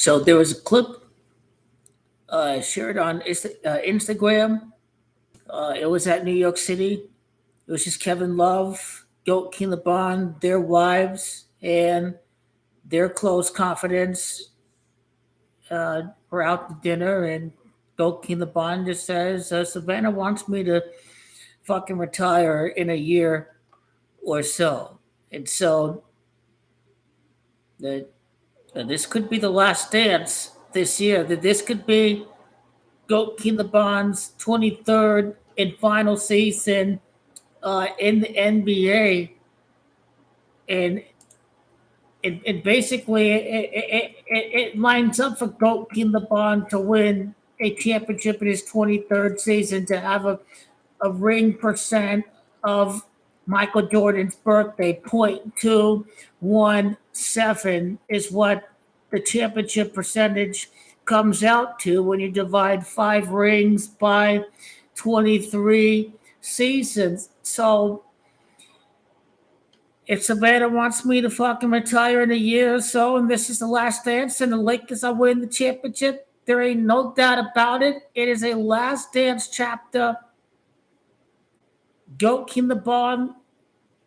So there was a clip shared on Instagram. It was at New York City. It was just Kevin Love, Goat King LeBron, their wives, and their close confidants were out to dinner. And Goat King LeBron just says, Savannah wants me to fucking retire in a year or so. And so the, this could be the last dance this year. That this could be Goat King LeBron's 23rd and final season in the NBA, and and basically it lines up for Goat King LeBron to win a championship in his 23rd season, to have a ring percent of Michael Jordan's birthday. 0.217 is what the championship percentage comes out to when you divide 5 rings by 23 seasons. So if Savannah wants me to fucking retire in a year or so, and this is the last dance, and the Lakers are winning the championship, there ain't no doubt about it. It is a last dance chapter. Goat King LeBron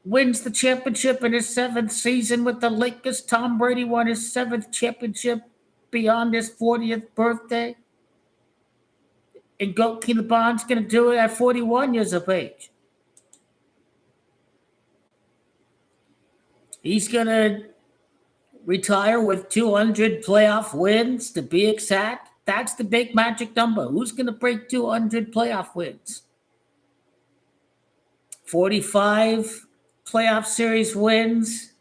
wins the championship in his 7th season with the Lakers. Tom Brady won his 7th championship beyond his 40th birthday. And Goat King LeBron's going to do it at 41 years of age. He's going to retire with 200 playoff wins, to be exact. That's the big magic number. Who's going to break 200 playoff wins? 45 playoff series wins.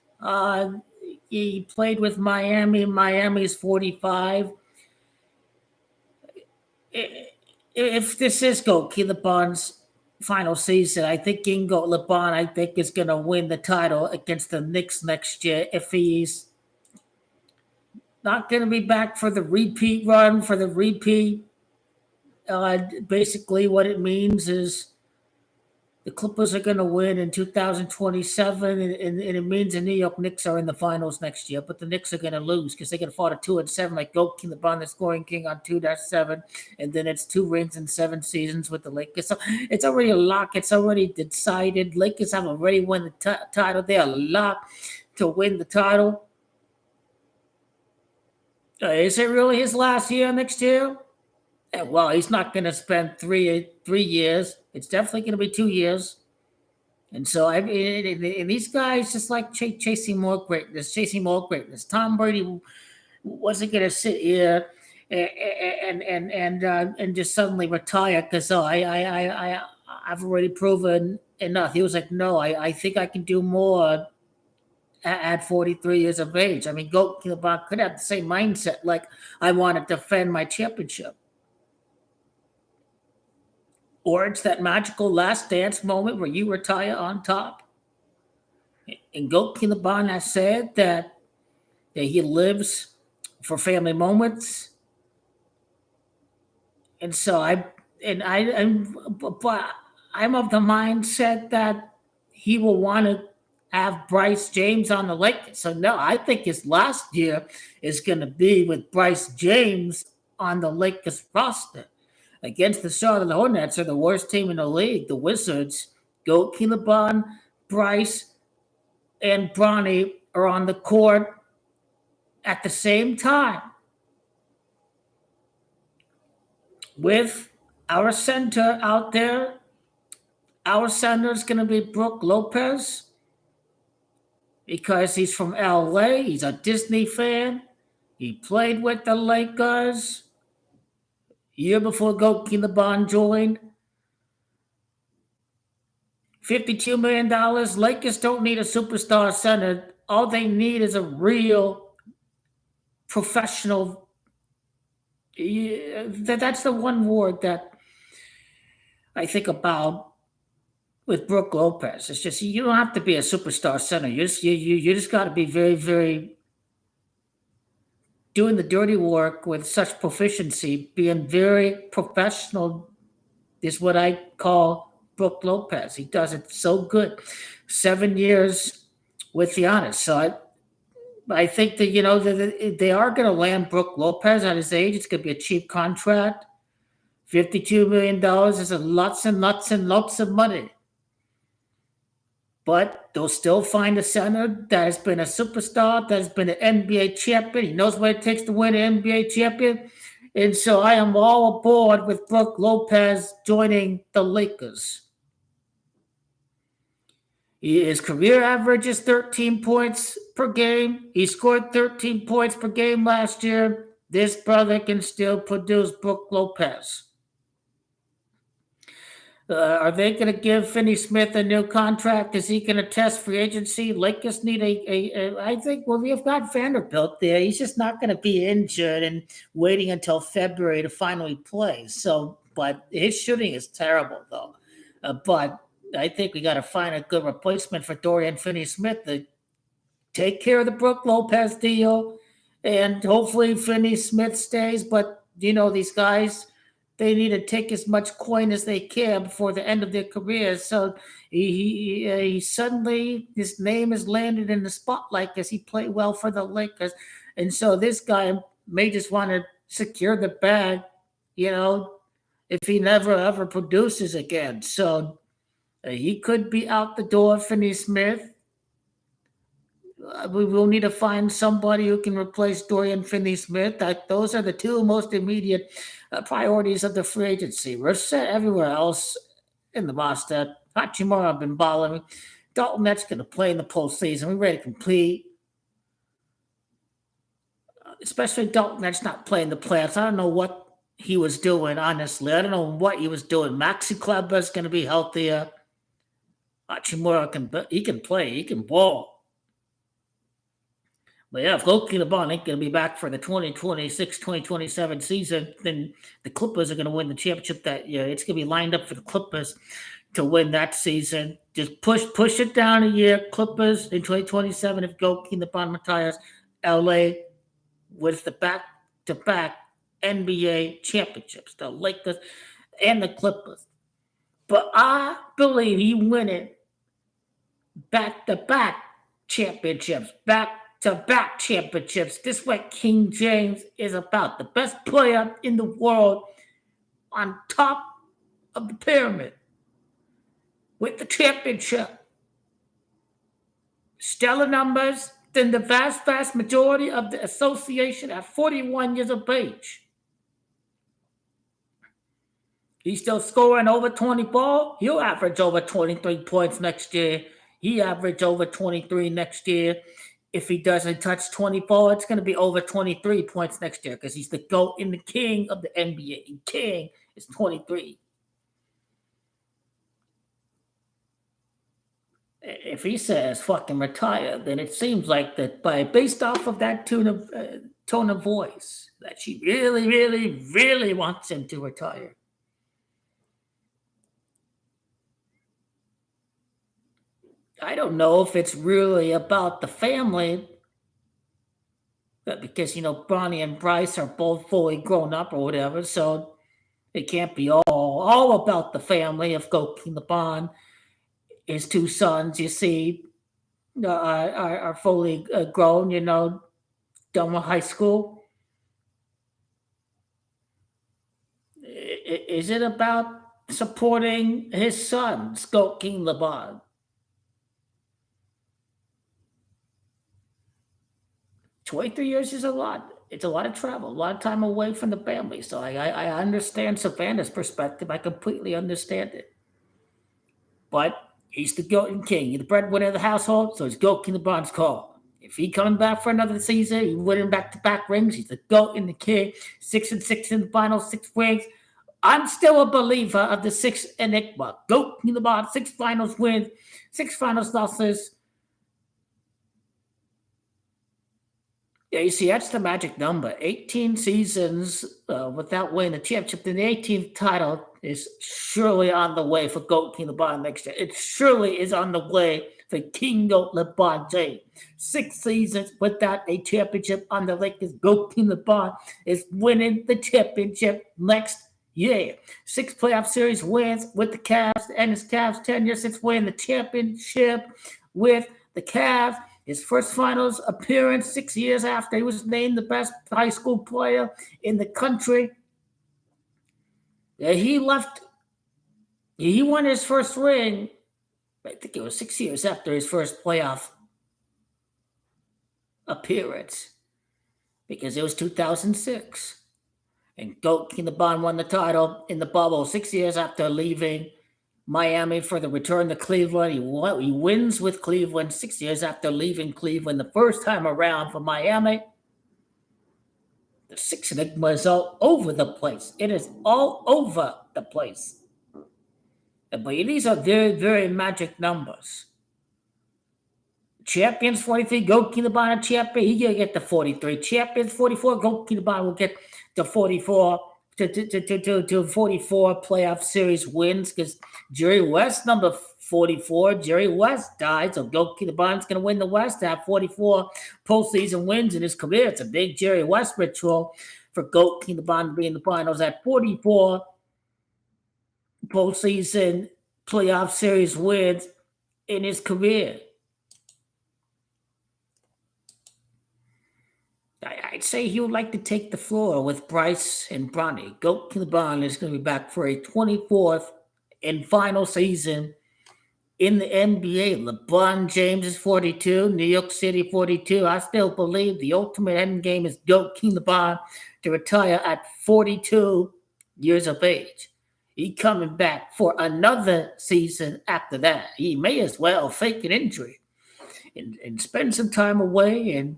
He played with Miami. Miami's 45. If this is Goat King LeBron's final season, I think Goat LeBron, is going to win the title against the Knicks next year. If he's not going to be back for the repeat run, basically what it means is the Clippers are going to win in 2027, and it means the New York Knicks are in the finals next year. But the Knicks are going to lose because they can afford a 2-7, like Goat King LeBron, the scoring king, on 2-7, and then it's 2 rings in 7 seasons with the Lakers. So it's already a lock. It's already decided. Lakers have already won the title. They are locked to win the title. Is it really his last year next year? Well, he's not going to spend 3 years. It's definitely going to be 2 years. And so, and these guys just like chasing more greatness. Tom Brady wasn't going to sit here and just suddenly retire because I've already proven enough. He was like, no, I think I can do more at 43 years of age. I mean, Goat King LeBron could have the same mindset, like, I want to defend my championship. Or it's that magical last dance moment where you retire on top. And Goat King LeBron has said that he lives for family moments. And so I'm of the mindset that he will want to have Bryce James on the Lakers. So no, I think his last year is going to be with Bryce James on the Lakers roster. Against the Charlotte Hornets, are the worst team in the league. The Wizards, Goat King LeBron, Bryce, and Bronny are on the court at the same time. With our center out there, our center is going to be Brook Lopez because he's from LA. He's a Disney fan. He played with the Lakers year before Goat King LeBron joined. $52 million. Lakers don't need a superstar center. All they need is a real professional. That's the one word that I think about with Brook Lopez. It's just, you don't have to be a superstar center. You just got to be very, very doing the dirty work with such proficiency, being very professional is what I call Brook Lopez. He does it so good. 7 years with Giannis. So I think that they are going to land Brook Lopez at his age. It's going to be a cheap contract. $52 million is a lots and lots and lots of money. But they'll still find a center that has been a superstar, that has been an NBA champion. He knows what it takes to win an NBA champion. And so I am all aboard with Brook Lopez joining the Lakers. His career average is 13 points per game. He scored 13 points per game last year. This brother can still produce. Brook Lopez. Are they going to give Finney Smith a new contract? Is he going to test free agency? Lakers need I think, well, we've got Vanderbilt there. He's just not going to be injured and waiting until February to finally play. So, but his shooting is terrible, though. But I think we got to find a good replacement for Dorian Finney-Smith to take care of the Brook Lopez deal, and hopefully Finney-Smith stays. But these guys, they need to take as much coin as they can before the end of their careers. So he suddenly, his name is landed in the spotlight because he played well for the Lakers, and so this guy may just want to secure the bag, if he never ever produces again. So he could be out the door, Finney-Smith. We will need to find somebody who can replace Dorian Finney-Smith. Those are the two most immediate priorities of the free agency. We're set everywhere else in the roster. Hachimura been bothering me. Dalton Nett's going to play in the postseason. We're ready to compete. Especially Dalton Nett's not playing the playoffs. I don't know what he was doing, honestly. I don't know what he was doing. Maxi Kleber's going to be healthier. Hachimura can play. He can ball. But yeah, if Loki LeBron ain't going to be back for the 2026-2027 season, then the Clippers are going to win the championship that year. It's going to be lined up for the Clippers to win that season. Just push it down a year. Clippers in 2027 if Loki LeBron retires. LA with the back-to-back NBA championships. The Lakers and the Clippers. But I believe he winning back-to-back championships. Back-to-back championships. This is what King James is about. The best player in the world on top of the pyramid with the championship. Stellar numbers than the vast majority of the association at 41 years of age. He's still scoring over 20 ball. He'll average over 23 points next year. He average over 23 next year. If he doesn't touch 20 ball, it's going to be over 23 points next year because he's the GOAT and the king of the NBA. King is 23. If he says fucking retire, then it seems like that based off of that tone of voice, that she really, really, really wants him to retire. I don't know if it's really about the family, because Bronny and Bryce are both fully grown up or whatever, so it can't be all about the family. If Goki LeBron, his two sons, you see, are fully grown, done with high school. Is it about supporting his sons, Goki LeBron? $23 years is a lot. It's a lot of travel, a lot of time away from the family. So I understand Savannah's perspective. I completely understand it. But he's the GOAT and king. He's the breadwinner of the household, so it's GOAT King LeBron's call. If he coming back for another season, he's winning back-to-back rings. He's the GOAT and the king. 6-6 in the finals, 6 rings. I'm still a believer of the 6 enigma. GOAT King LeBron, 6 finals wins, 6 finals losses. Yeah, you see, that's the magic number. 18 seasons without winning the championship. Then the 18th title is surely on the way for GOAT King LeBron next year. It surely is on the way for King GOAT LeBron James. 6 seasons without a championship on the Lakers. GOAT King LeBron is winning the championship next year. 6 playoff series wins with the Cavs, and his Cavs tenure since winning the championship with the Cavs. His first finals appearance 6 years after he was named the best high school player in the country. He left, he won his first ring, I think it was 6 years after his first playoff appearance because it was 2006. And Goat King the Bond won the title in the bubble 6 years after leaving Miami for the return to Cleveland. He wins with Cleveland 6 years after leaving Cleveland the first time around for Miami. The Six Enigma is all over the place. It is all over the place. But these are very, very magic numbers. Champions 43, Goat King the Bond champion, he gonna get the 43. Champions 44, Goat King the Bond will get the 44 to 44 playoff series wins because Jerry West, number 44, Jerry West died, so Goat King the Bond's gonna win the West to have 44 postseason wins in his career. It's a big Jerry West ritual for Goat King the Bond to be in the finals at 44 postseason playoff series wins in his career. I'd say he would like to take the floor with Bryce and Bronny. Goat King the Bond is going to be back for a 24th and final season in the NBA. LeBron James is 42, New York City 42. I still believe the ultimate end game is Goat King the Bond to retire at 42 years of age. He coming back for another season after that. He may as well fake an injury and spend some time away and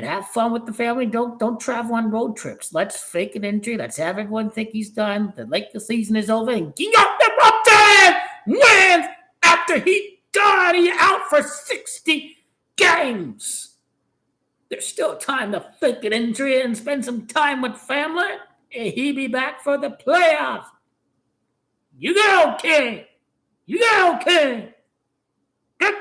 have fun with the family. Don't travel on road trips. Let's fake an injury. Let's have everyone think he's done. The Lakers season is over, and he got the Brook wins after he died. He out for 60 games. There's still time to fake an injury and spend some time with family, and he be back for the playoffs. You go, King. You go, King. Good.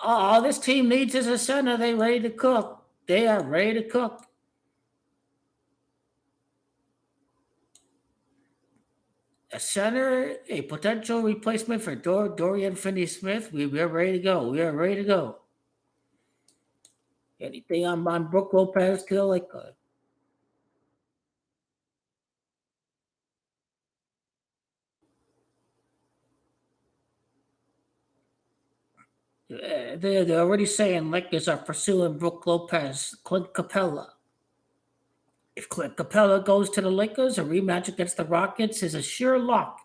All this team needs is a center. They ready to cook. They are ready to cook. A center, a potential replacement for Dorian Finney-Smith. We're ready to go. We are ready to go. Anything on Brook Lopez still like they're already saying Lakers are pursuing Brook Lopez, Clint Capella. If Clint Capella goes to the Lakers, a rematch against the Rockets is a sure lock.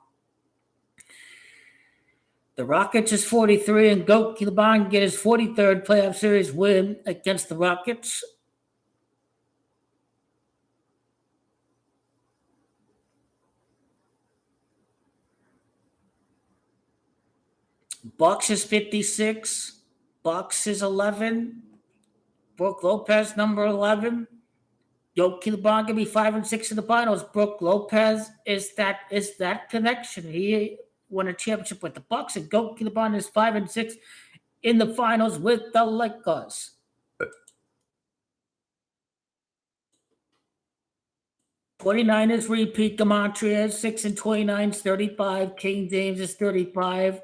The Rockets is 43, and Goat King the Bond get his 43rd playoff series win against the Rockets. Bucks is 56. Bucks is 11. Brook Lopez, number 11. Goat King the Bond gonna be 5-6 in the finals. Brook Lopez is that connection. He won a championship with the Bucks, and Goat King the Bond is 5-6 in the finals with the Lakers. 29ers repeat. Gematria is 6-29 is 35. King James is 35.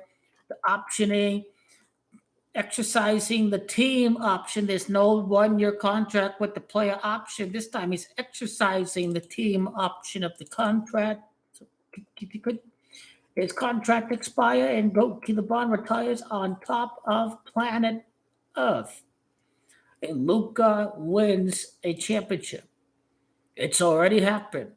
The optioning, exercising the team option. There's no 1-year contract with the player option. This time he's exercising the team option of the contract. So his contract expire and Goat King the Bond retires on top of planet Earth. And Luka wins a championship. It's already happened.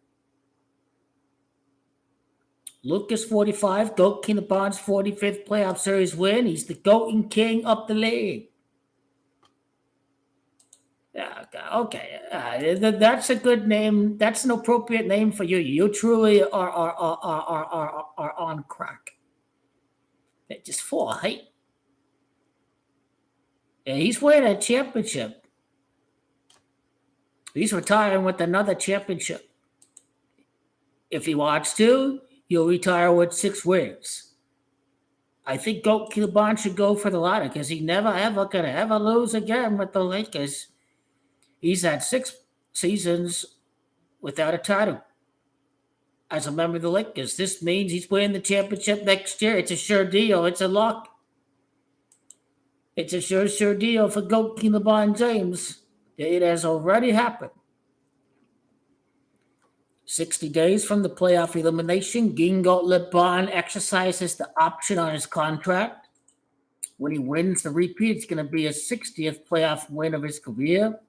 Luka's 45, Goat King the Bond's 45th playoff series win. He's the Goat and King of the league. Okay. That's a good name. That's an appropriate name for you. You truly are on crack. They're just full of hate. Yeah, he's winning a championship. He's retiring with another championship. If he wants to, he'll retire with 6 wins. I think Goat King the Bond should go for the latter because he never ever gonna ever lose again with the Lakers. He's had 6 seasons without a title. as a member of the Lakers. This means he's winning the championship next year. It's a sure deal. It's a lock. It's a sure deal for GOAT King LeBron James. It has already happened. 60 days from the playoff elimination, GOAT LeBron exercises the option on his contract. When he wins the repeat, it's going to be his 60th playoff win of his career.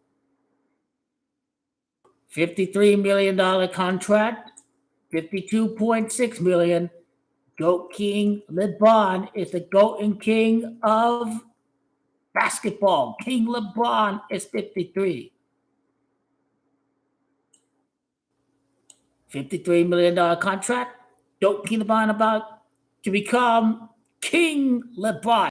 $53 million contract, $52.6 million. GOAT King LeBron is the GOAT and King of basketball. King LeBron is 53. $53 million contract. GOAT King LeBron about to become King LeBron.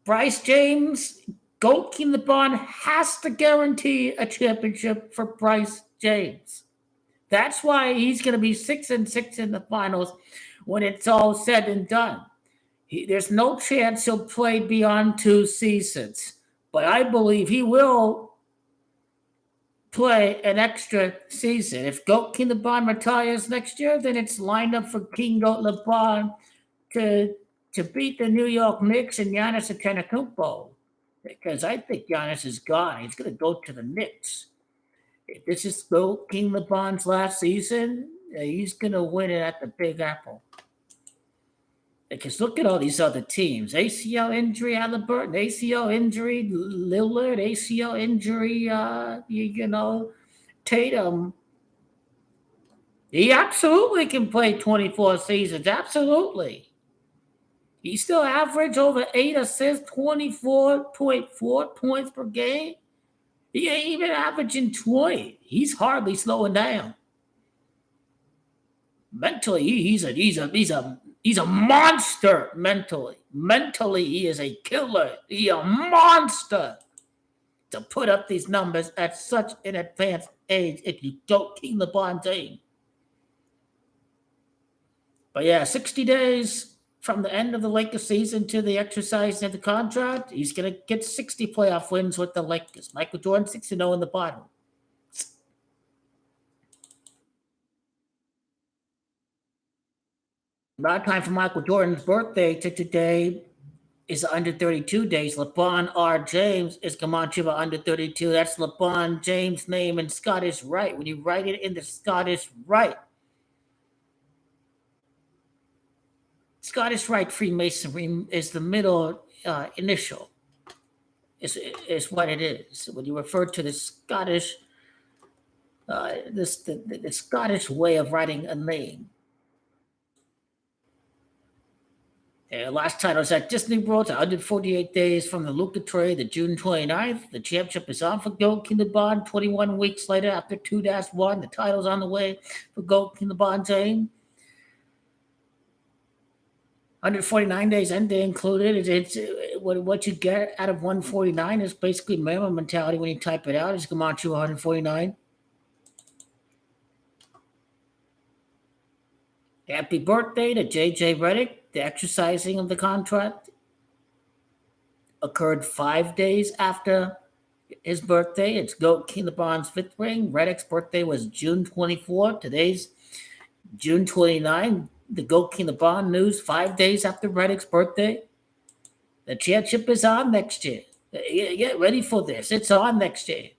Bryce James, GOAT King LeBron has to guarantee a championship for Bryce James. That's why he's going to be 6-6 in the finals when it's all said and done. There's no chance he'll play beyond 2 seasons, but I believe he will play an extra season. If GOAT King LeBron retires next year, then it's lined up for King GOAT LeBron to beat the New York Knicks and Giannis Antetokounmpo, because I think Giannis is gone. He's going to go to the Knicks. If this is GOAT King LeBron's last season, he's going to win it at the Big Apple. Because look at all these other teams. ACL injury, Halliburton, ACL injury, Lillard, ACL injury, Tatum. He absolutely can play 24 seasons. Absolutely. He still averaged over 8 assists, 24.4 points per game. He ain't even averaging 20. He's hardly slowing down. Mentally, he's a monster. Mentally, he is a killer. He's a monster. To put up these numbers at such an advanced age, if you don't King LeBron James. But yeah, 60 days from the end of the Lakers season to the exercise of the contract, he's going to get 60 playoff wins with the Lakers. Michael Jordan 6-0 in the bottom. About time for Michael Jordan's birthday to today is under 32 days. LeBron R. James is Comanche under 32. That's LeBron James' name in Scottish Rite. When you write it in the Scottish Rite, Scottish Rite Freemasonry is the middle initial. Is what it is. When you refer to the Scottish, the Scottish way of writing a name. Last time I was at Disney World, 148 days from the Luca trade, the June 29th. The championship is on for GOAT King LeBron. 21 weeks later, after 2-1, the title's on the way for GOAT King LeBron James. 149 days end day included. It's what you get out of 149 is basically minimum mentality when you type it out. It's Comanche 149. Happy birthday to J.J. Redick. The exercising of the contract occurred 5 days after his birthday. It's GOAT King LeBron's 5th ring. Redick's birthday was June 24. Today's June 29. The GOAT King LeBron news 5 days after Redick's birthday. The championship is on next year. Get ready for this. It's on next year.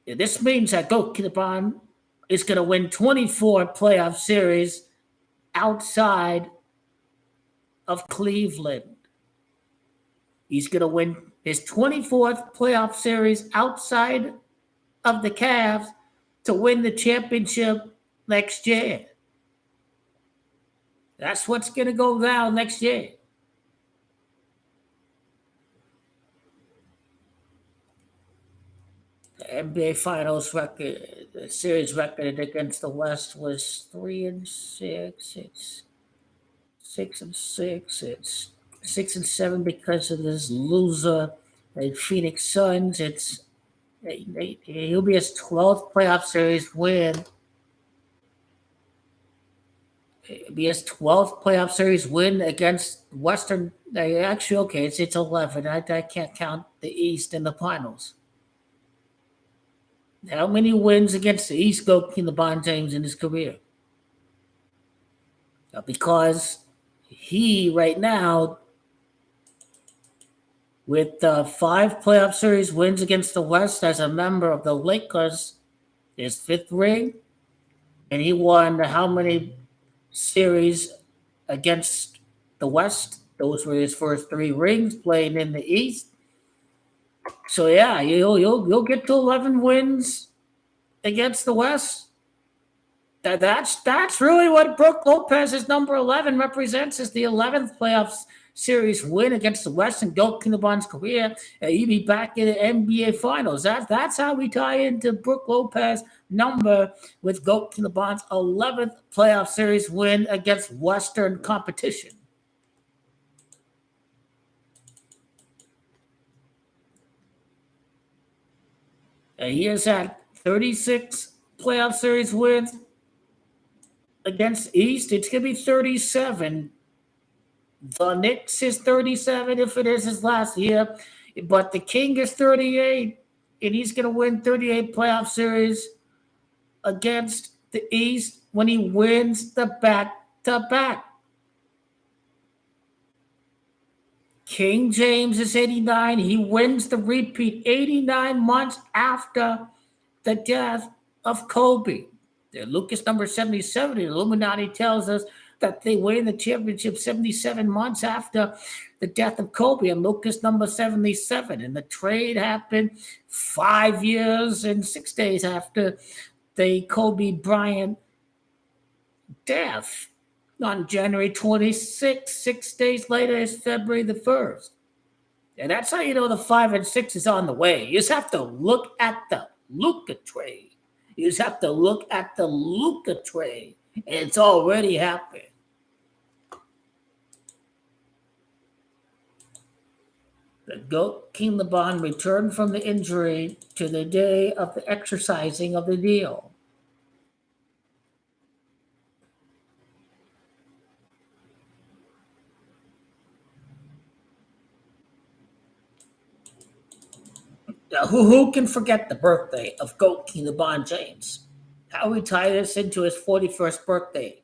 This means that GOAT King LeBron is going to win 24 playoff series outside of Cleveland. He's going to win his 24th playoff series outside of the Cavs to win the championship next year. That's what's going to go down next year. The NBA Finals record, the series record against the West was 3-6. It's 6-6. It's 6-7 because of this loser, the Phoenix Suns. He'll be his 12th playoff series win. Be his 12th playoff series win against Western. Actually, okay, it's 11. I can't count the East in the finals. How many wins against the East go LeBron James in his career? Because he right now, with 5 playoff series wins against the West as a member of the Lakers, his 5th ring, and he won how many series against the West? Those were his first 3 rings playing in the East. So yeah, you'll get to 11 wins against the West. That's really what Brook Lopez's number 11 represents, is the 11th playoffs series win against the West in Goat LeBron's career. He'd be back in the NBA Finals. That's how we tie into Brook Lopez number with Goat LeBron's 11th playoff series win against Western competition. He has had 36 playoff series wins against East. It's going to be 37. The Knicks is 37 if it is his last year. But the King is 38, and he's going to win 38 playoff series against the East when he wins the back-to-back. King James is 89. He wins the repeat 89 months after the death of Kobe. Lucas number 77, the Illuminati tells us that they win the championship 77 months after the death of Kobe, and Lucas number 77. And the trade happened 5 years and 6 days after the Kobe Bryant death on January 26th. 6 days later is February the 1st. And that's how you know the 5 and 6 is on the way. You just have to look at the Luka trade. You just have to look at the Luka trade. And it's already happened. The GOAT King LeBron returned from the injury to the day of the exercising of the deal. Now, who can forget the birthday of GOAT King LeBron James? How we tie this into his 41st birthday.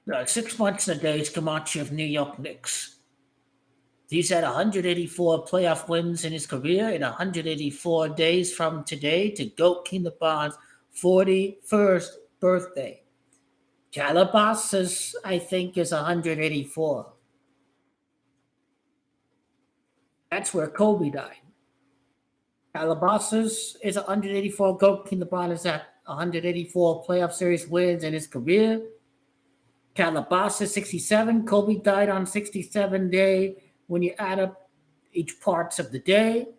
Now, 6 months and a day is Camacho of New York Knicks. He's had 184 playoff wins in his career in 184 days from today to GOAT King LeBron's 41st birthday. Calabasas, I think, is 184. That's where Kobe died. Calabasas is 184. GOAT King LeBron is at 184 playoff series wins in his career. Calabasas 67. Kobe died on 67 day. When you add up each parts of the day,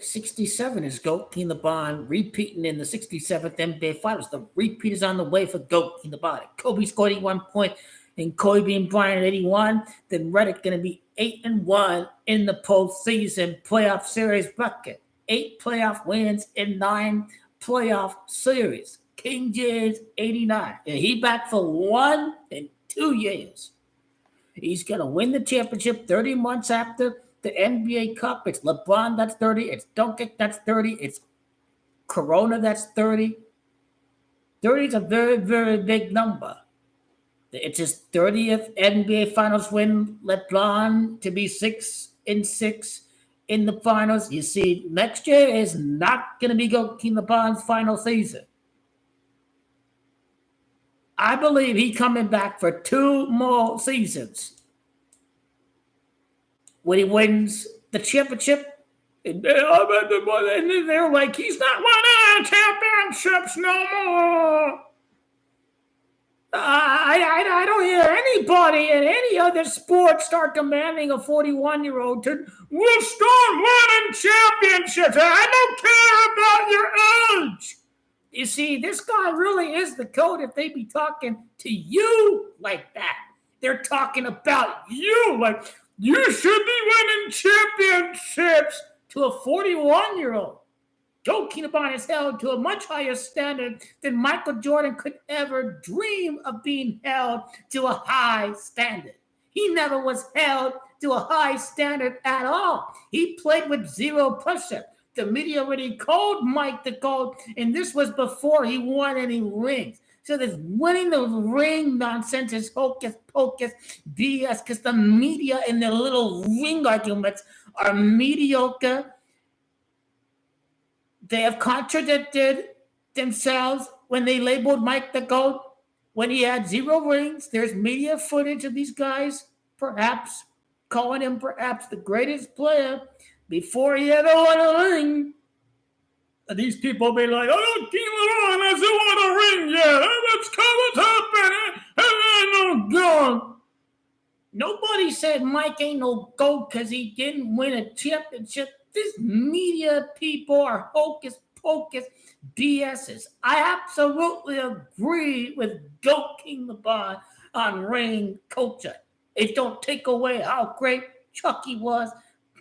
67 is GOAT King LeBron repeating in the 67th NBA Finals. The repeat is on the way for GOAT King LeBron. Kobe scored 81 points and Kobe and Bryant 81. Then Reddick going to be 8-1 in the postseason playoff series record. 8 playoff wins in 9 playoff series. King James 89. And he back for 1 and 2 years. He's going to win the championship 30 months after the NBA Cup. It's LeBron that's 30. It's Doncic that's 30. It's Corona that's 30. 30 is a very, very big number. It's his 30th NBA Finals win. LeBron to be 6-6 in the finals. You see, next year is not going to be King LeBron's final season. I believe he's coming back for 2 more seasons. When he wins the championship, and they're like, he's not winning championships no more. I don't hear anybody in any other sport start demanding a 41-year-old to, we'll start winning championships. I don't care about your age. You see, this guy really is the GOAT if they be talking to you like that. They're talking about you like, You should be winning championships to a 41-year-old. Joe Kinnabarn is held to a much higher standard than Michael Jordan could ever dream of being held to a high standard. He never was held to a high standard at all. He played with zero pressure. The media already called Mike the GOAT, and this was before he won any rings. So this winning the ring nonsense is hocus pocus BS because the media and their little ring arguments are mediocre. They have contradicted themselves when they labeled Mike the GOAT when he had zero rings. There's media footage of these guys, perhaps calling him perhaps the greatest player before he ever won a ring. These people be like, oh, King LeBron hasn't won a ring yet. Let's come and happening. No, nobody said Mike ain't no GOAT because he didn't win a championship. These media people are hocus pocus BSs. I absolutely agree with GOAT King LeBron on ring culture. It don't take away how great Chucky was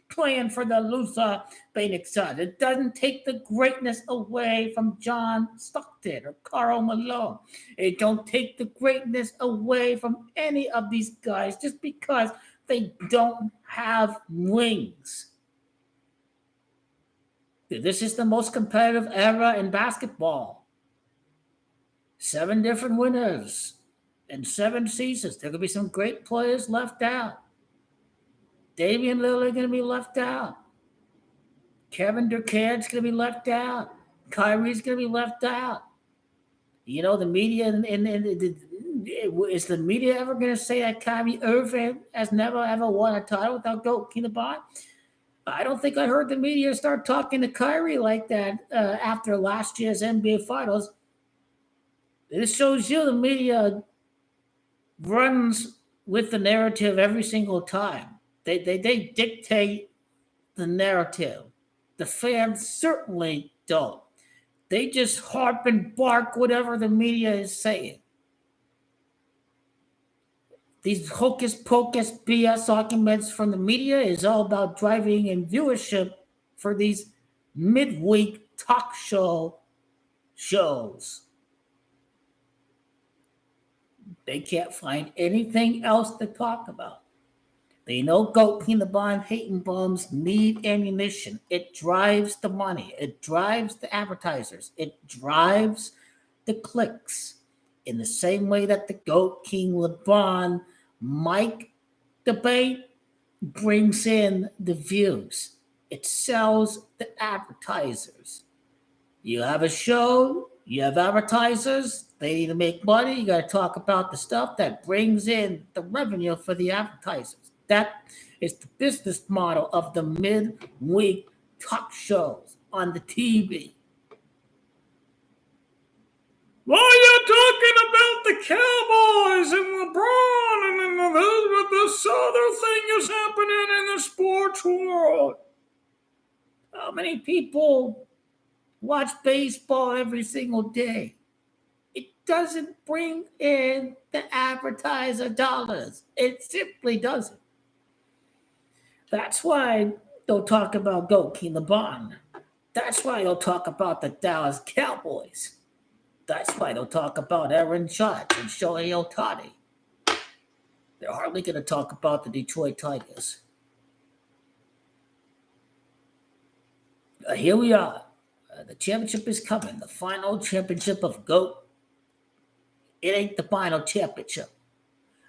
playing for the loser Phoenix Suns. It doesn't take the greatness away from John Stockton or Karl Malone. It don't take the greatness away from any of these guys just because they don't have rings. This is the most competitive era in basketball. 7 different winners in 7 seasons. There could be some great players left out. Damian Lillard going to be left out. Kevin Durant's going to be left out. Kyrie's going to be left out. You know, the media is the media ever going to say that Kyrie Irving has never ever won a title without GOAT Kinnabarn? I don't think I heard the media start talking to Kyrie like that after last year's NBA Finals. This shows you the media runs with the narrative every single time. They dictate the narrative. The fans certainly don't. They just harp and bark whatever the media is saying. These hocus pocus BS arguments from the media is all about driving in viewership for these midweek talk shows. They can't find anything else to talk about. They know GOAT Kinnabarn hating bums need ammunition. It drives the money. It drives the advertisers. It drives the clicks. In the same way that the GOAT King LeBron Mike debate brings in the views. It sells the advertisers. You have a show, you have advertisers, they need to make money. You got to talk about the stuff that brings in the revenue for the advertisers. That is the business model of the midweek talk shows on the TV. Why are you talking about the Cowboys and LeBron and this other thing is happening in the sports world? How many people watch baseball every single day? It doesn't bring in the advertiser dollars. It simply doesn't. That's why they'll talk about GOAT King LeBron. That's why they'll talk about the Dallas Cowboys. That's why they'll talk about Aaron Judge and Shohei Ohtani. They're hardly going to talk about the Detroit Tigers. Here we are. The championship is coming. The final championship of GOAT. It ain't the final championship.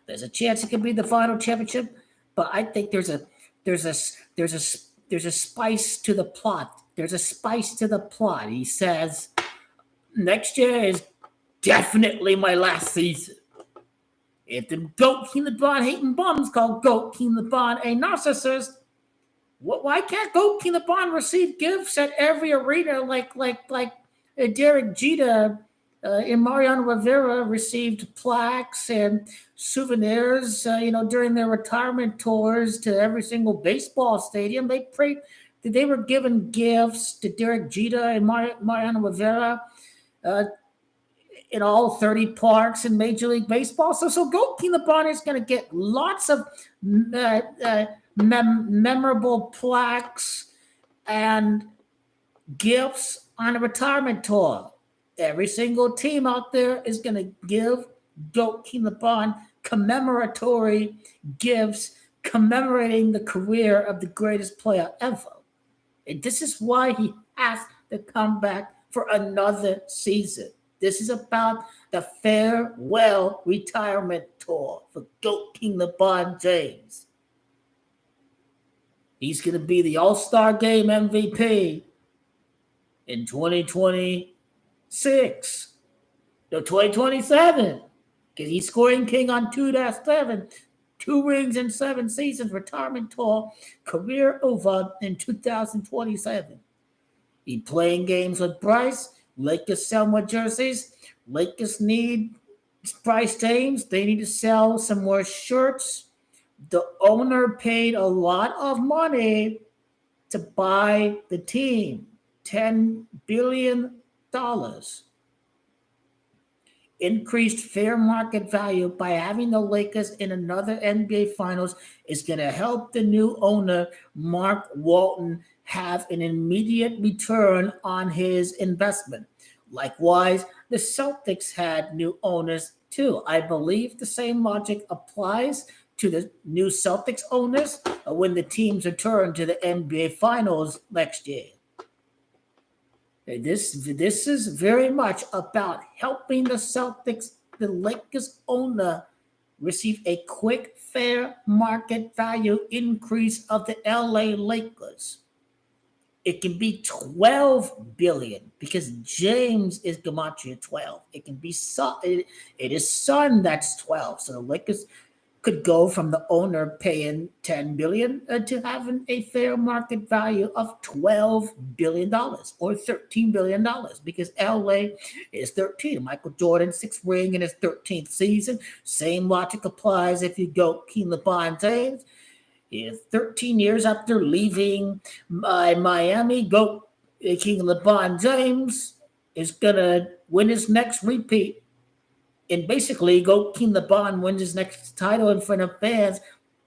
There's a chance it could be the final championship, but I think there's a spice to the plot. There's a spice to the plot. He says, next year is definitely my last season. If the GOAT King LeBron hating bums call GOAT King LeBron a narcissist, why can't GOAT King LeBron receive gifts at every arena like Derek Jeter and Mariano Rivera received plaques and souvenirs, during their retirement tours to every single baseball stadium? They were giving gifts to Derek Jeter and Mariano Rivera in all 30 parks in Major League Baseball. So Goat King LeBron is going to get lots of memorable plaques and gifts on a retirement tour. Every single team out there is going to give Goat King LeBron commemoratory gifts commemorating the career of the greatest player ever. And this is why he has to come back for another season. This is about the farewell retirement tour for Goat King LeBron James. He's going to be the All-Star Game MVP in 2026. No, 2027. Because he's scoring king on 2-7. 2 rings in 7 seasons, retirement tour, career over in 2027. He playing games with Bryce. Lakers sell more jerseys. Lakers need Bryce James. They need to sell some more shirts. The owner paid a lot of money to buy the team. $10 billion. Increased fair market value by having the Lakers in another NBA Finals is going to help the new owner, Mark Walton, have an immediate return on his investment. Likewise, the Celtics had new owners too. I believe the same logic applies to the new Celtics owners when the teams return to the NBA Finals next year. This is very much about helping the Celtics, the Lakers owner, receive a quick, fair market value increase of the LA Lakers. It can be 12 billion because James is gematria 12. It can be it is son that's 12. So the Lakers could go from the owner paying 10 billion to having a fair market value of $12 billion or $13 billion because LA is 13. Michael Jordan's 6th ring in his 13th season. Same logic applies if you go King LeBron James. 13 years after leaving Miami, go King LeBron James is gonna win his next repeat. And basically, Goat King LeBron wins his next title in front of fans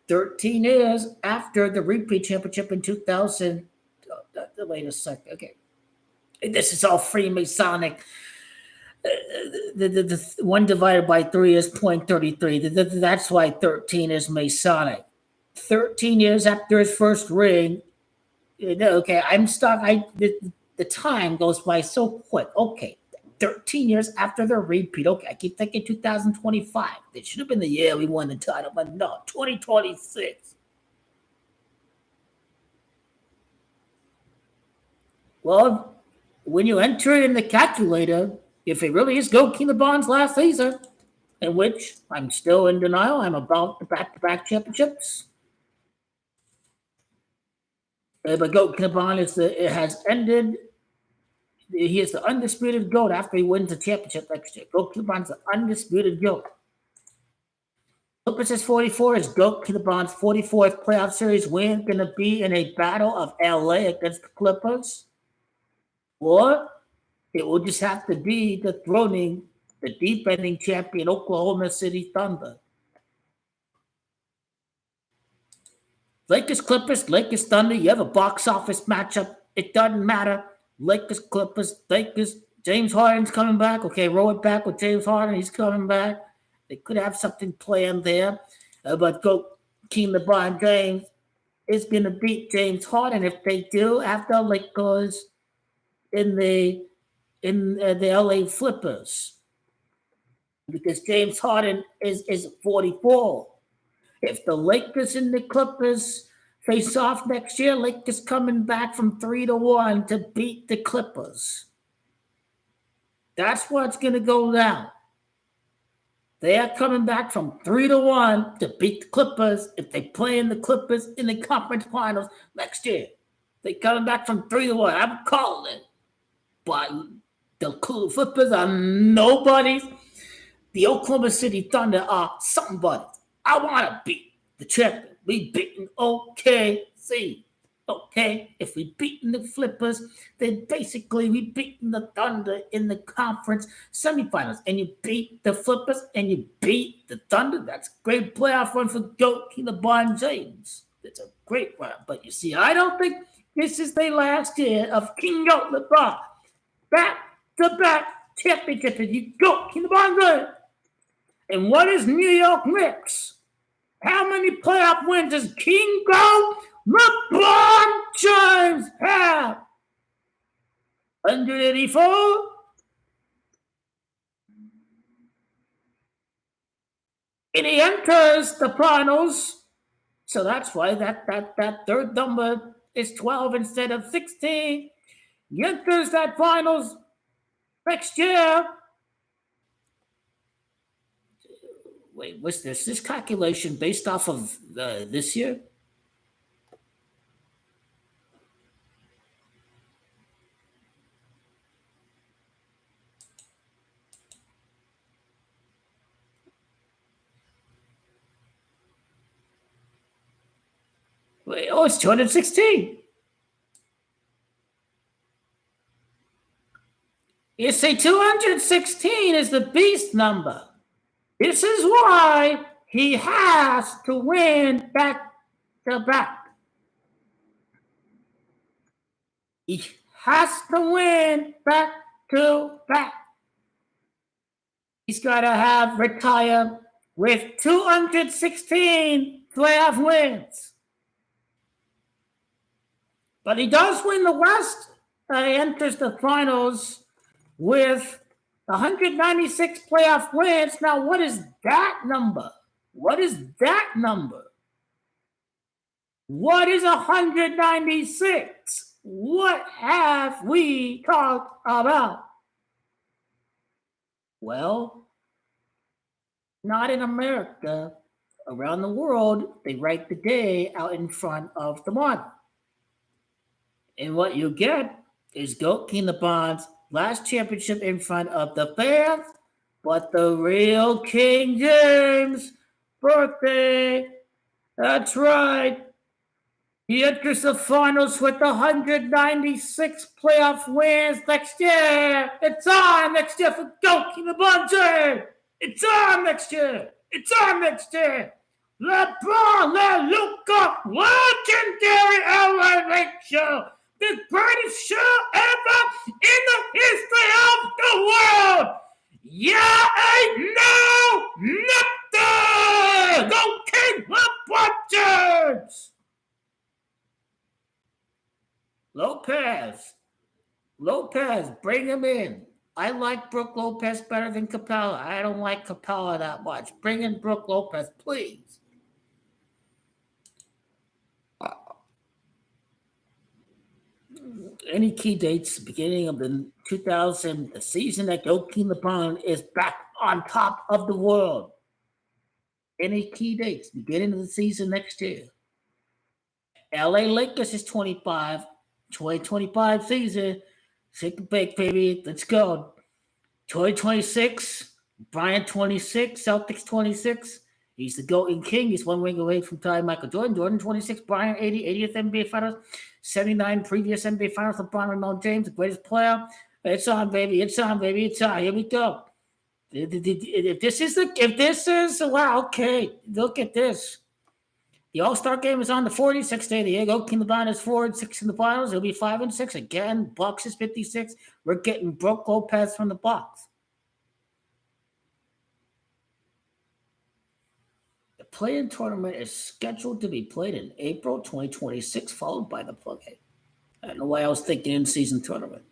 13 years after the repeat championship in 2000. Wait a second. Okay. This is all Freemasonic. The 1 divided by 3 is 0.33. That's why 13 is Masonic. 13 years after his first ring. Okay, I'm stuck. The time goes by so quick. Okay. 13 years after the repeat. Okay, I keep thinking 2025. It should have been the year we won the title, but no, 2026. Well, when you enter it in the calculator, if it really is Goat King LeBron's last season, in which I'm still in denial, I'm about the back-to-back championships. But Goat King LeBron it has ended. He is the undisputed GOAT after he wins the championship next year. Goat King LeBron's the undisputed GOAT. Clippers is 44. Is Goat King LeBron's 44th playoff series win going to be in a battle of LA against the Clippers? Or it will just have to be dethroning the defending champion Oklahoma City Thunder. Lakers Clippers, Lakers Thunder, you have a box office matchup. It doesn't matter. Lakers, Clippers, Lakers, James Harden's coming back. Okay, roll it back with James Harden. He's coming back. They could have something planned there. But Goat King LeBron James is going to beat James Harden. If they do, after the Lakers in the LA Flippers. Because James Harden is 44. If the Lakers and the Clippers face off next year, Lakers coming back from 3-1 to beat the Clippers. That's what's going to go down. They are coming back from 3-1 to beat the Clippers if they play in the Clippers in the conference finals next year. They're coming back from 3-1. I'm calling it. But the Clippers are nobody. The Oklahoma City Thunder are somebody. I want to beat the champion. We beating OKC. Okay, if we beaten the Flippers, then basically we beaten the Thunder in the conference semifinals. And you beat the Flippers and you beat the Thunder. That's a great playoff run for GOAT LeBron James. It's a great run. But you see, I don't think this is the last year of King GOAT LeBron. Back-to-back championship. You GOAT King LeBron James. And what is New York Knicks? How many playoff wins does King GOAT LeBron James have? 184? And he enters the finals. So that's why that third number is 12 instead of 16. He enters that finals next year. Wait, what's this? This calculation based off of this year? Wait, oh, it's 216. You say 216 is the beast number. This is why he has to win back to back. He has to win back to back. He's got to retire with 216 playoff wins. But he does win the West. He enters the finals with 196 playoff wins. Now, what is that number? What is that number? What is 196? What have we talked about? Well, not in America. Around the world, they write the day out in front of the month. And what you get is GOAT King LeBron's last championship in front of the fans, but the real King James birthday. That's right. He enters the finals with 196 playoff wins next year. It's on next year for GOAT King LeBron James. It's on next year. It's on next year. LeBron, Luka, legendary LA Lake Show. The greatest show ever in the history of the world. Yeah, ain't no nothing. Go King LeBron James. Lopez, bring him in. I like Brook Lopez better than Capella. I don't like Capella that much. Bring in Brook Lopez, please. Any key dates? Beginning of the the season that GOAT King LeBron is back on top of the world. Any key dates? Beginning of the season next year. LA Lakers is 25. 2025 season. Shake and bake, baby. Let's go. 2026. Bryant 26. Celtics 26. He's the GOAT and King. He's one ring away from tying Michael Jordan. Jordan 26. Bryant 80. 80th NBA Finals. 79 previous NBA Finals. LeBron James, the greatest player. It's on, baby. It's on, baby. It's on. Here we go. If this is wow, okay. Look at this. The All-Star game is on the 46th day. The GOAT King LeBron is 4-6 in the finals. He'll be 5-6 again. Bucks is 56. We're getting Brook Lopez from the Bucks. The play-in tournament is scheduled to be played in April 2026, followed by the play-in. I don't know why I was thinking in-season tournament.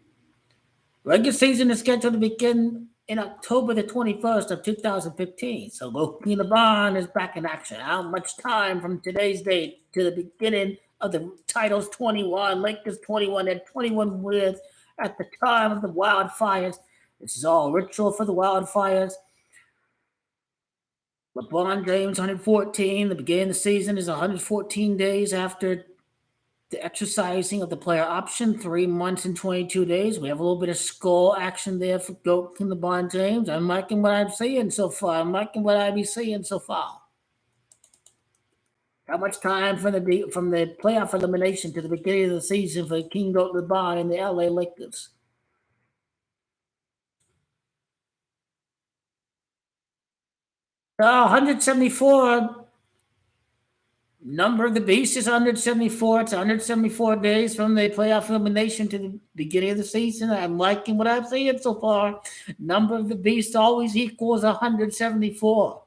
Regular season is scheduled to begin in October the 21st of 2015. So GOAT King LeBron is back in action. How much time from today's date to the beginning of the titles 21, Lakers 21, and 21 wins at the time of the wildfires. This is all ritual for the wildfires. LeBron James 114. The beginning of the season is 114 days after the exercising of the player option, 3 months and 22 days. We have a little bit of skull action there for GOAT King LeBron James. I'm liking what I'm seeing so far. I'm liking what I've been seeing so far. How much time from the playoff elimination to the beginning of the season for King Goat LeBron and the LA Lakers? 174. Number of the beast is 174. It's 174 days from the playoff elimination to the beginning of the season. I'm liking what I'm seeing so far. Number of the beast always equals 174.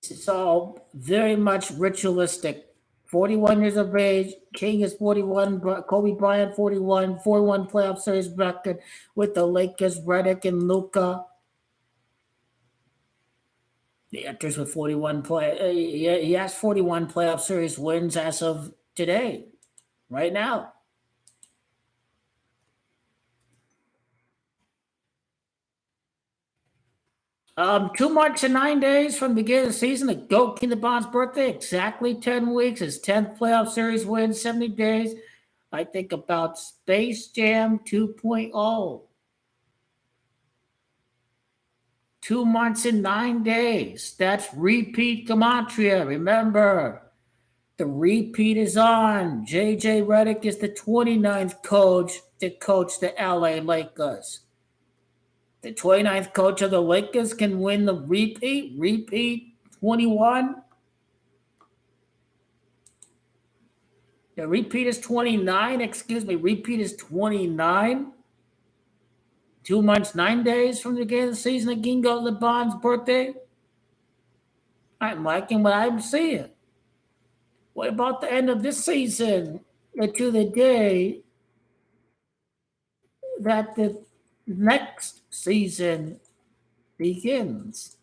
It's all very much ritualistic. 41 years of age. King is 41. Kobe Bryant 41. 41 playoff series record with the Lakers, Redick and Luca. He enters with 41 play. He has 41 playoff series wins as of today, right now. 2 months and 9 days from the beginning of the season, the GOAT King Bond's birthday, exactly 10 weeks, his 10th playoff series win, 70 days. I think about Space Jam 2.0. 2 months and 9 days. That's repeat gematria. Remember, the repeat is on. JJ Redick is the 29th coach to coach the LA Lakers. The 29th coach of the Lakers can win the repeat. Repeat 21. The repeat is 29. Excuse me. Repeat is 29. 2 months, 9 days from the beginning of the season of Gingo LeBron's birthday. I'm liking what I'm seeing. What about the end of this season to the day that the next season begins?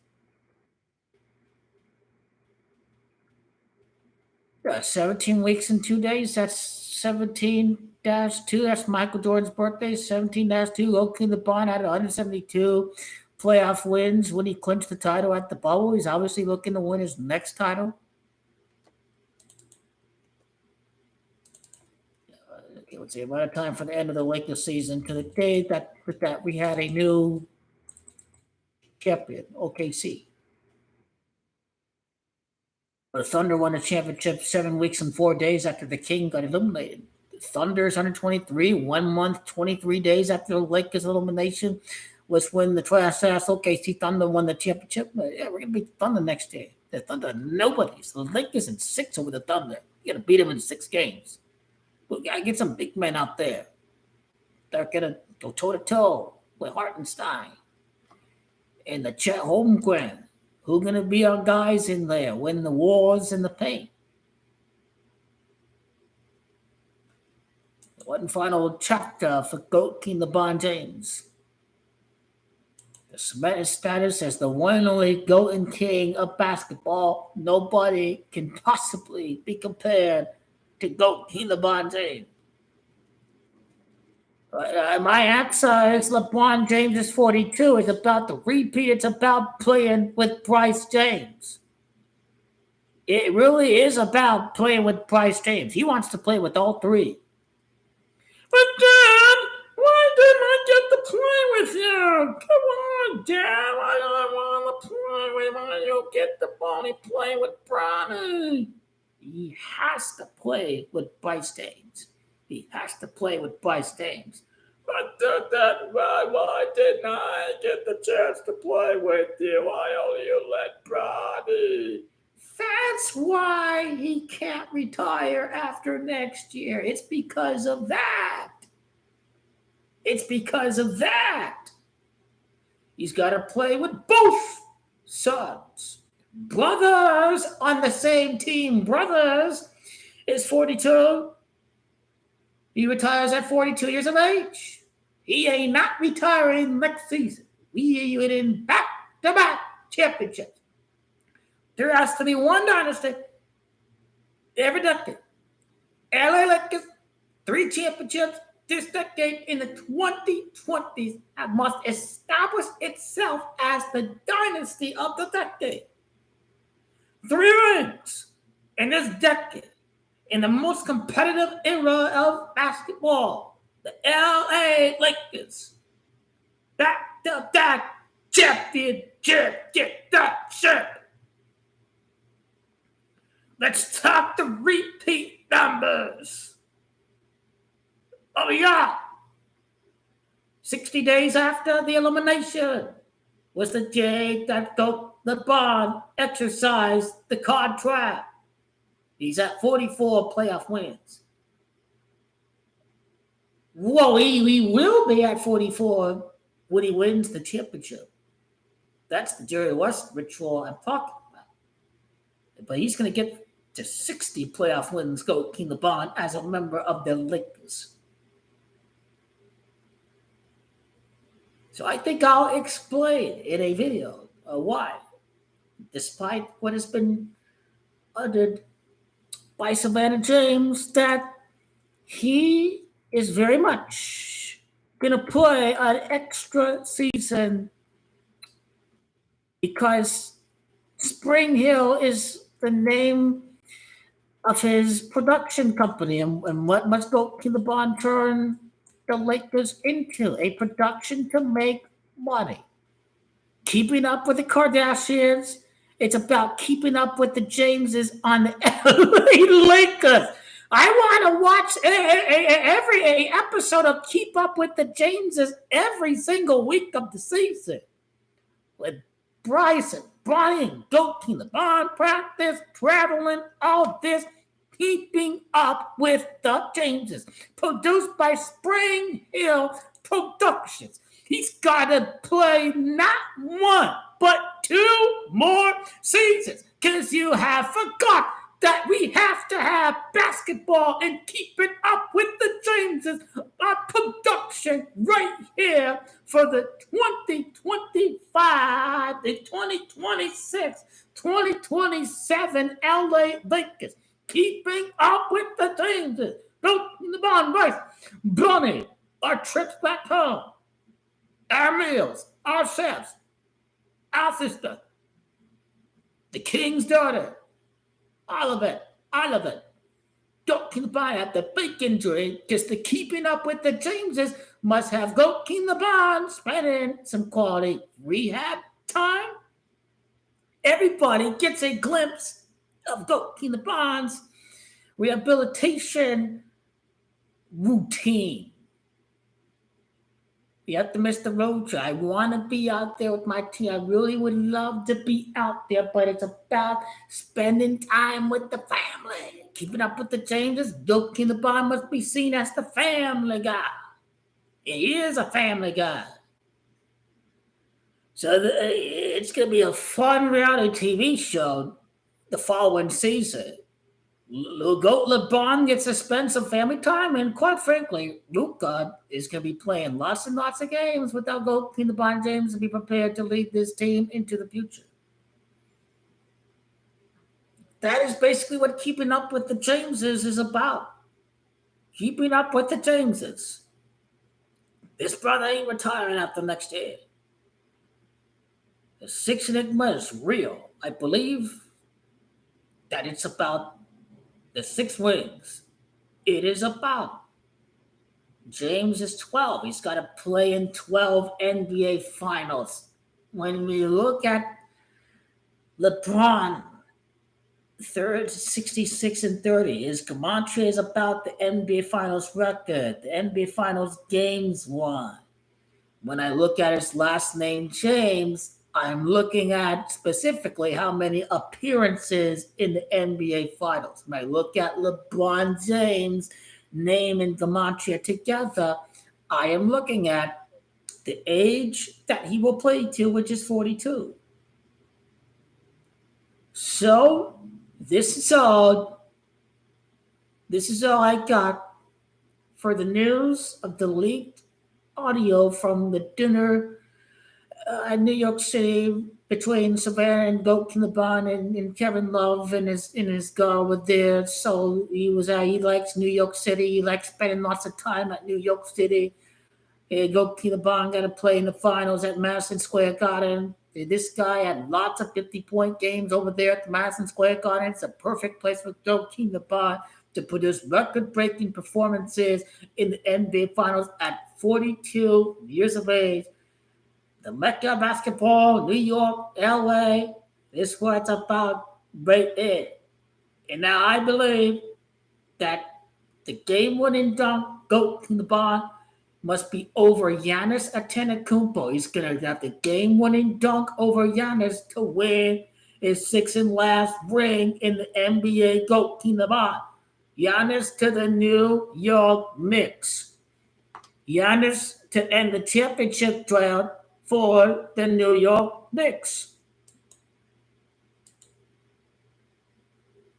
17 weeks and 2 days. That's 17-2. That's Michael Jordan's birthday. 17-2. Okay, LeBron had 172 playoff wins when he clinched the title at the bubble. He's obviously looking to win his next title. Okay, let's see. About a time for the end of the Lakers season to the day that we had a new champion, OKC. The Thunder won the championship 7 weeks and 4 days after the King got eliminated. The Thunder's 123, 1 month, 23 days after the Lakers elimination was when the trash ass OKC Thunder won the championship. Yeah, we're gonna beat the Thunder next year. The Thunder, nobody. So the Lakers in 6 over the Thunder. You gotta beat them in 6 games. We gotta get some big men out there. They're gonna go toe to toe with Hartenstein and the Chet Holmgren. Who going to be our guys in there when the wars in the paint? One final chapter for GOAT King LeBron James. The cemented status as the one and only GOAT and King of basketball. Nobody can possibly be compared to GOAT King LeBron James. My answer is LeBron James is 42. It's about the repeat. It's about playing with Bryce James. It really is about playing with Bryce James. He wants to play with all three. But Dad, why didn't I get to play with you? Come on, Dad. Why do I want to play with you? Why you get the ball and play with Bronny? He has to play with Bryce James. He has to play with Bryce James. But why didn't I get the chance to play with you? Why only you let Bronny? That's why he can't retire after next year. It's because of that. It's because of that. He's got to play with both sons. Brothers on the same team. Brothers is 42. He retires at 42 years of age. He ain't not retiring next season. We are in back-to-back championships. There has to be one dynasty every decade. LA Lakers, 3 championships this decade in the 2020s must establish itself as the dynasty of the decade. 3 rings in this decade in the most competitive era of basketball. The LA Lakers. That championship, get that shit. Let's talk the repeat numbers. Oh yeah. 60 days after the elimination was the day that LeBron exercised the contract. He's at 44 playoff wins. Well, he will be at 44 when he wins the championship. That's the Jerry West ritual I'm talking about. But he's going to get to 60 playoff wins, King LeBron, as a member of the Lakers. So I think I'll explain in a video why, despite what has been uttered by Savannah James, that he is very much going to play an extra season because Spring Hill is the name of his production company, and what must King LeBron turn the Lakers into? A production to make money. Keeping up with the Kardashians, it's about keeping up with the Jameses on the LA Lakers. I want to watch every episode of Keep Up with the Jameses every single week of the season. With Bryson, Brian, King LeBron, practice, traveling, all this, Keeping Up with the Jameses. Produced by Spring Hill Productions. He's got to play not one, but 2 more seasons. Because you have forgot that we have to have basketball and Keeping Up with the Jameses production right here for the 2025, the 2026, 2027 LA Lakers. Keeping Up with the Jameses. The Bond Rice, Bunny, our trips back home, our meals, our chefs, our sister, the king's daughter, all of it. King LeBron had the big injury because the Keeping Up with the Jameses must have King LeBron spending some quality rehab time. Everybody gets a glimpse of King LeBron's rehabilitation routine. You have to miss the road trip. I want to be out there with my team. I really would love to be out there, but it's about spending time with the family. Keeping Up with the Jameses, King LeBron must be seen as the family guy. He is a family guy. So it's going to be a fun reality TV show the following season. LeBron gets to spend some family time, and quite frankly, Luka is going to be playing lots and lots of games without King LeBron James to be prepared to lead this team into the future. That is basically what Keeping Up with the Jameses is about. Keeping Up with the Jameses. This brother ain't retiring after next year. The Six Enigma is real. I believe that it's about the 6 rings. It is about James is 12. He's got to play in 12 NBA Finals. When we look at LeBron, 66 and 30, his gematria is about the NBA Finals record, the NBA Finals games won. When I look at his last name, James, I'm looking at specifically how many appearances in the NBA Finals. When I look at LeBron James' name and gematria together, I am looking at the age that he will play to, which is 42. So this is all I got for the news of the leaked audio from the dinner in New York City between Savannah and King LeBron and Kevin Love and his girl were there. So he likes New York City. He likes spending lots of time at New York City. King LeBron got to play in the finals at Madison Square Garden. This guy had lots of 50-point games over there at the Madison Square Garden. It's a perfect place for King LeBron to produce record-breaking performances in the NBA Finals at 42 years of age. The Mecca of basketball, New York, LA. This is what it's about right there. And now I believe that the game-winning dunk, goat in the bond, must be over Giannis Antetokounmpo. He's gonna have the game-winning dunk over Giannis to win his sixth and last ring in the NBA GOAT in the bond. Giannis to the New York Knicks. Giannis to end the championship drought for the New York Knicks.